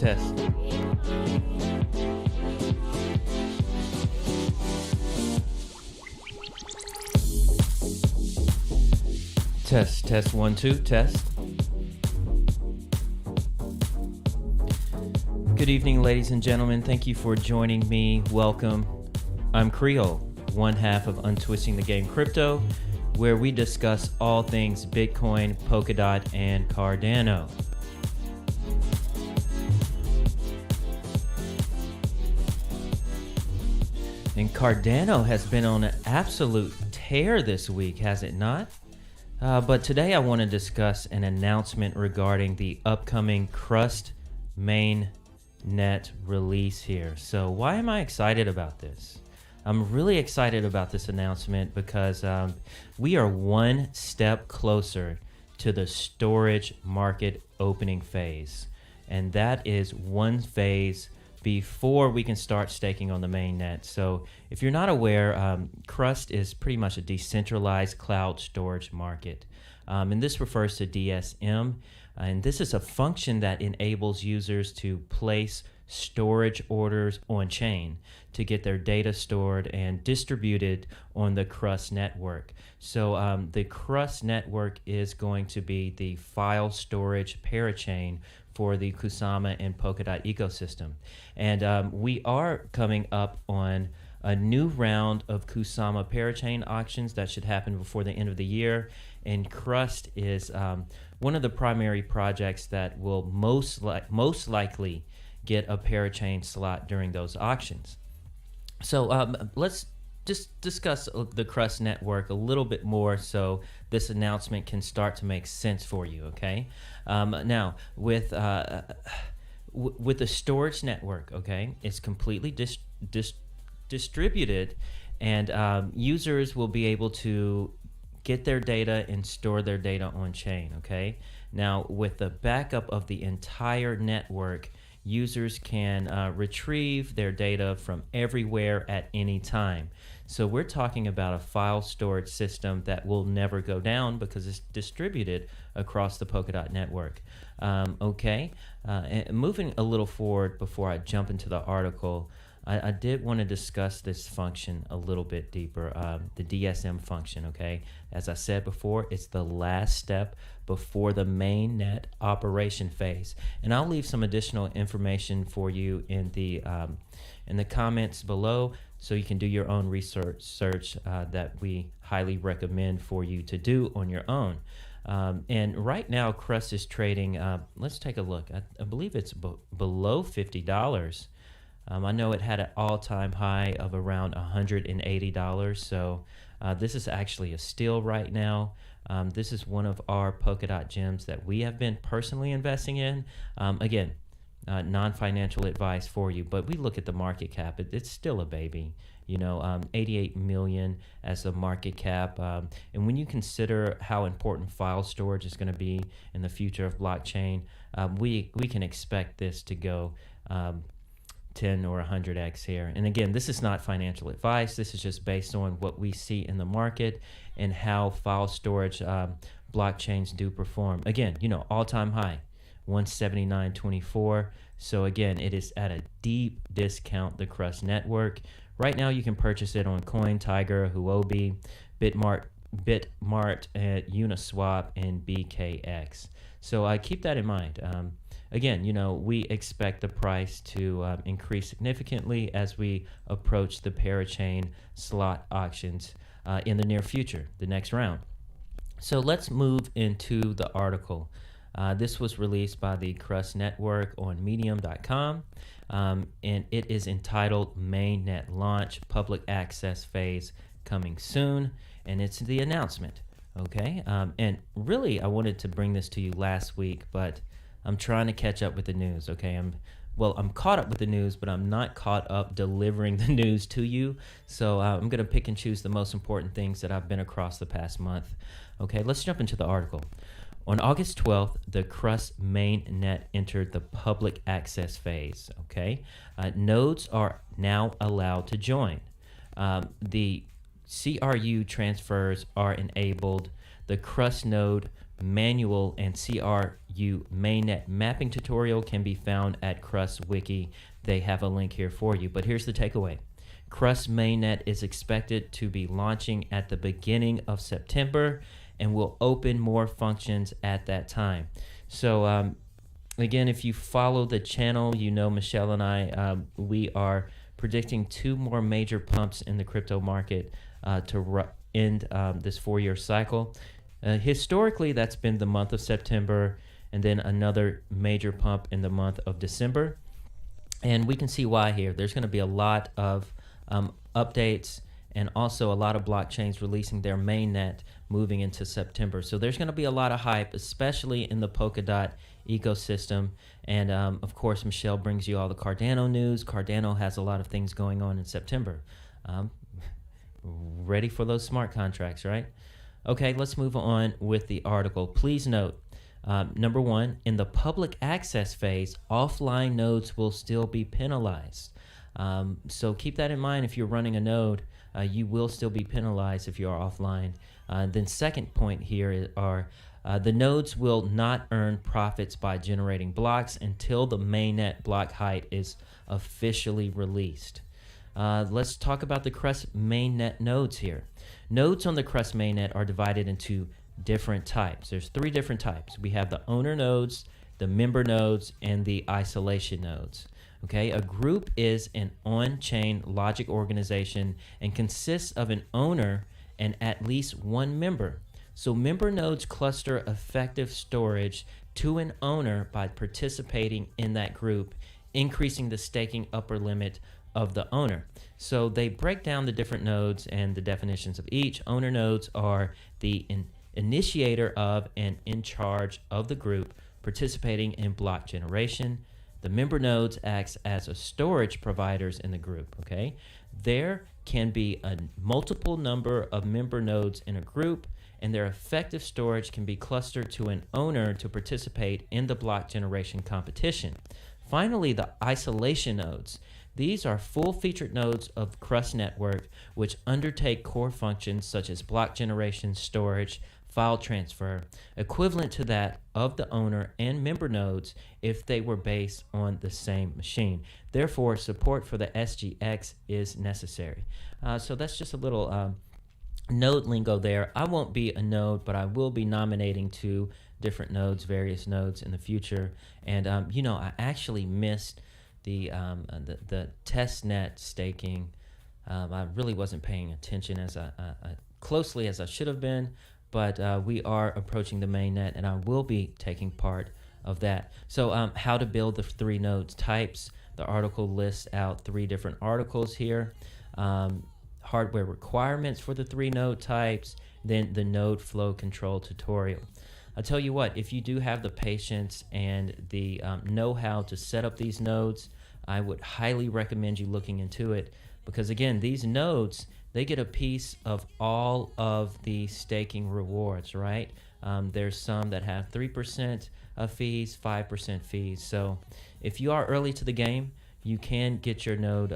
Test. Test 1 2 test. Good evening, ladies and gentlemen. Thank you for joining me. Welcome. I'm Creole, one half of Untwisting the Game Crypto, where we discuss all things Bitcoin, Polkadot, and Cardano. And Cardano has been on an absolute tear this week, has it not? But today I want to discuss an announcement regarding the upcoming Crust Mainnet release here. So why am I excited about this? I'm really excited about this announcement because we are one step closer to the storage market opening phase. And that is one phase before we can start staking on the mainnet. So if you're not aware, Crust is pretty much a decentralized cloud storage market. And this refers to DSM. And this is a function that enables users to place storage orders on chain to get their data stored and distributed on the Crust network. So the Crust network is going to be the file storage parachain for the Kusama and Polkadot ecosystem. And we are coming up on a new round of Kusama parachain auctions that should happen before the end of the year. And Crust is one of the primary projects that will most likely get a parachain slot during those auctions. So let's just discuss the Crust network a little bit more so this announcement can start to make sense for you, okay? Now, with the storage network, okay, it's completely distributed, and users will be able to get their data and store their data on chain, okay? Now, with the backup of the entire network, users can retrieve their data from everywhere at any time. So we're talking about a file storage system that will never go down because it's distributed across the Polkadot network. And moving a little forward before I jump into the article, I did want to discuss this function a little bit deeper, the DSM function, okay? As I said before, it's the last step before the mainnet operation phase. And I'll leave some additional information for you in the comments below so you can do your own research that we highly recommend for you to do on your own. And right now, Crust is trading, let's take a look. I believe it's below $50. I know it had an all-time high of around $180, so this is actually a steal right now. This is one of our Polkadot gems that we have been personally investing in. Again, non-financial advice for you, but we look at the market cap. It's still a baby, 88 million as a market cap. And when you consider how important file storage is going to be in the future of blockchain, we can expect this to go 10 or 100x here. And again, this is not financial advice. This is just based on what we see in the market and how file storage blockchains do perform. Again, all-time high, 179.24. So again, it is at a deep discount, the Crust network. Right now, you can purchase it on Coin, Tiger, Huobi, Bitmart, Uniswap, and BKX. So keep that in mind. Again, we expect the price to increase significantly as we approach the parachain slot auctions in the near future, the next round. So let's move into the article. This was released by the Crust Network on medium.com, and it is entitled Mainnet Launch Public Access Phase Coming Soon, and it's the announcement, okay? And really, I wanted to bring this to you last week, but I'm trying to catch up with the news, okay? I'm caught up with the news, but I'm not caught up delivering the news to you. So I'm going to pick and choose the most important things that I've been across the past month. Okay, let's jump into the article. On August 12th, the Crust mainnet entered the public access phase, okay? Nodes are now allowed to join. The CRU transfers are enabled. The Crust node manual and CRU Mainnet mapping tutorial can be found at Crust Wiki. They have a link here for you. But here's the takeaway. Crust Mainnet is expected to be launching at the beginning of September and will open more functions at that time. So again, if you follow the channel, you know Michelle and I, we are predicting 2 more major pumps in the crypto market to end this 4-year cycle. Historically, that's been the month of September, and then another major pump in the month of December. And we can see why here. There's going to be a lot of updates and also a lot of blockchains releasing their mainnet moving into September. So there's going to be a lot of hype, especially in the Polkadot ecosystem. And of course, Michelle brings you all the Cardano news. Cardano has a lot of things going on in September. Ready for those smart contracts, right? Okay, let's move on with the article. Please note, number 1, in the public access phase, offline nodes will still be penalized. So keep that in mind. If you're running a node, you will still be penalized if you are offline. Then second point here are the nodes will not earn profits by generating blocks until the mainnet block height is officially released. Let's talk about the Crust mainnet nodes here. Nodes on the Crust mainnet are divided into different types. There's 3 different types. We have the owner nodes, the member nodes, and the isolation nodes. Okay, a group is an on-chain logic organization and consists of an owner and at least 1 member. So member nodes cluster effective storage to an owner by participating in that group, increasing the staking upper limit of the owner. So they break down the different nodes and the definitions of each. Owner nodes are the initiator of and in charge of the group participating in block generation. The member nodes acts as a storage providers in the group, okay? There can be a multiple number of member nodes in a group, and their effective storage can be clustered to an owner to participate in the block generation competition. Finally, the isolation nodes. These are full-featured nodes of Crust network which undertake core functions such as block generation, storage, file transfer, equivalent to that of the owner and member nodes if they were based on the same machine. Therefore, support for the SGX is necessary. So that's just a little node lingo there. I won't be a node, but I will be nominating 2 different nodes, various nodes in the future. And I actually missed the testnet staking. I really wasn't paying attention as closely as I should have been, but we are approaching the mainnet, and I will be taking part of that. So how to build the 3 nodes types. The article lists out 3 different articles here. Hardware requirements for the 3 node types, then the node flow control tutorial. I'll tell you what, if you do have the patience and the know-how to set up these nodes, I would highly recommend you looking into it, because again, these nodes, they get a piece of all of the staking rewards, right? There's some that have 3% of fees, 5% fees. So if you are early to the game, you can get your node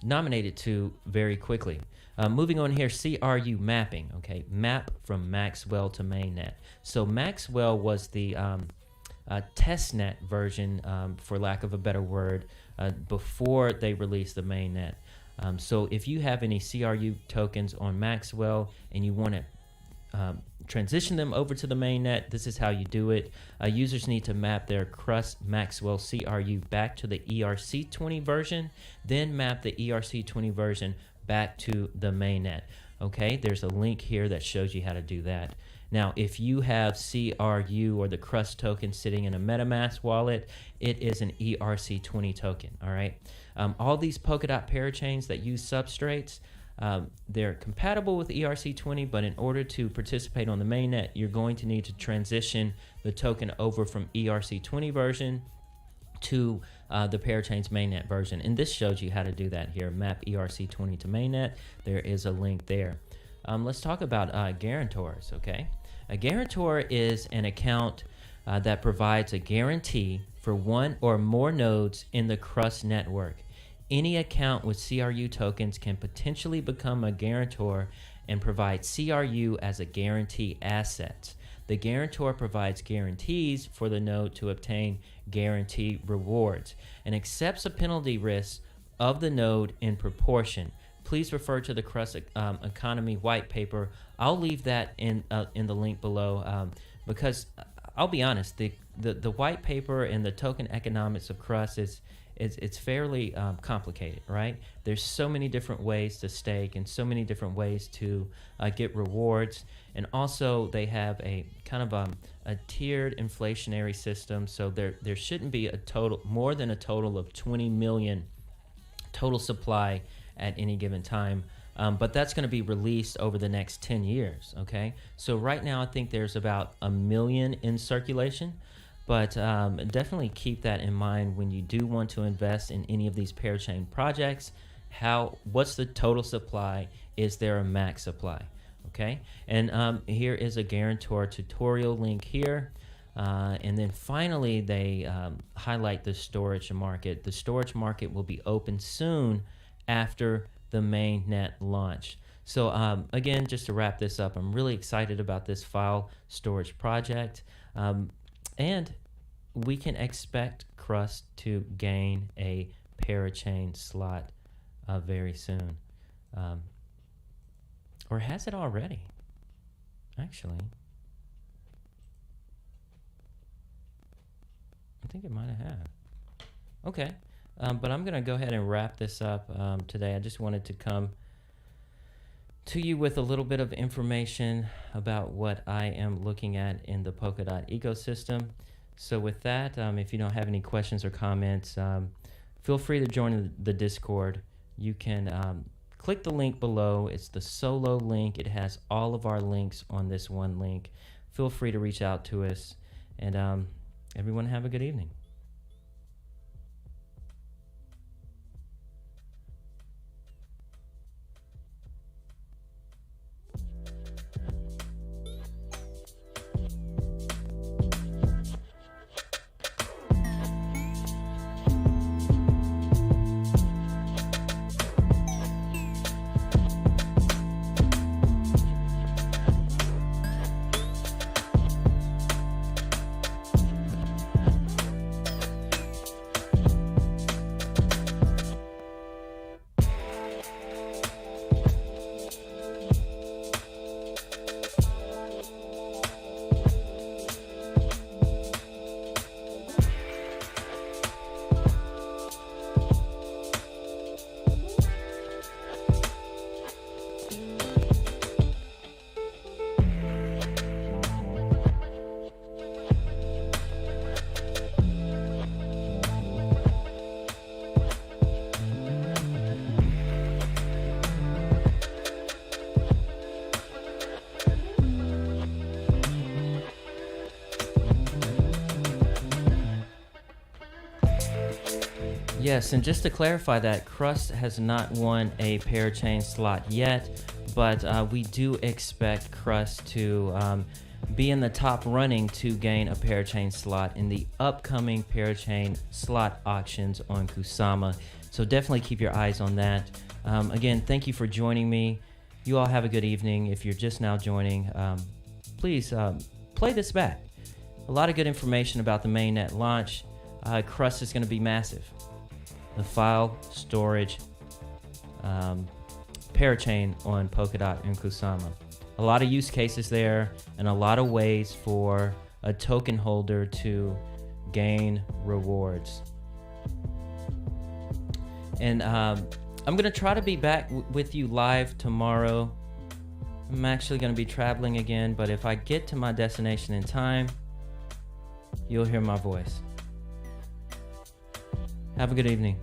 nominated to very quickly. Moving on here, CRU Mapping, okay? Map from Maxwell to Mainnet. So Maxwell was the testnet version, for lack of a better word, before they released the Mainnet. So if you have any CRU tokens on Maxwell and you want to transition them over to the mainnet, this is how you do it. Users need to map their Crust Maxwell CRU back to the ERC20 version, then map the ERC20 version back to the mainnet. Okay, there's a link here that shows you how to do that. Now, if you have CRU or the Crust token sitting in a MetaMask wallet, it is an ERC20 token, all right? All these Polkadot parachains that use substrates, they're compatible with ERC20, but in order to participate on the mainnet, you're going to need to transition the token over from ERC20 version to the parachain's mainnet version. And this shows you how to do that here. Map ERC20 to mainnet. There is a link there. Let's talk about guarantors, okay? A guarantor is an account that provides a guarantee for 1 or more nodes in the Crust network. Any account with CRU tokens can potentially become a guarantor and provide CRU as a guarantee asset. The guarantor provides guarantees for the node to obtain guaranteed rewards and accepts a penalty risk of the node in proportion. Please refer to the Crust economy white paper. I'll leave that in the link below because I'll be honest, the white paper and the token economics of Crust it's fairly complicated, right? There's so many different ways to stake and so many different ways to get rewards, and also they have a kind of a tiered inflationary system. So there shouldn't be more than a total of 20 million total supply at any given time, but that's going to be released over the next 10 years. Okay, so right now I think there's about 1 million in circulation. But definitely keep that in mind when you do want to invest in any of these parachain projects. What's the total supply? Is there a max supply? Okay, and here is a guarantor tutorial link here. And then finally, they highlight the storage market. The storage market will be open soon after the mainnet launch. So again, just to wrap this up, I'm really excited about this file storage project. And we can expect Crust to gain a parachain slot very soon. Or has it already? Actually, I think it might have. Okay, but I'm going to go ahead and wrap this up today. I just wanted to come to you with a little bit of information about what I am looking at in the Polkadot ecosystem. So with that, if you don't have any questions or comments, feel free to join the Discord. You can click the link below. It's the solo link. It has all of our links on this one link. Feel free to reach out to us, and everyone have a good evening. Yes, and just to clarify that, Crust has not won a parachain slot yet, but we do expect Crust to be in the top running to gain a parachain slot in the upcoming parachain slot auctions on Kusama. So definitely keep your eyes on that. Again, thank you for joining me. You all have a good evening. If you're just now joining, please play this back. A lot of good information about the mainnet launch. Crust is going to be massive. The file storage parachain on Polkadot and Kusama. A lot of use cases there and a lot of ways for a token holder to gain rewards. And I'm going to try to be back with you live tomorrow. I'm actually going to be traveling again, but if I get to my destination in time, you'll hear my voice. Have a good evening.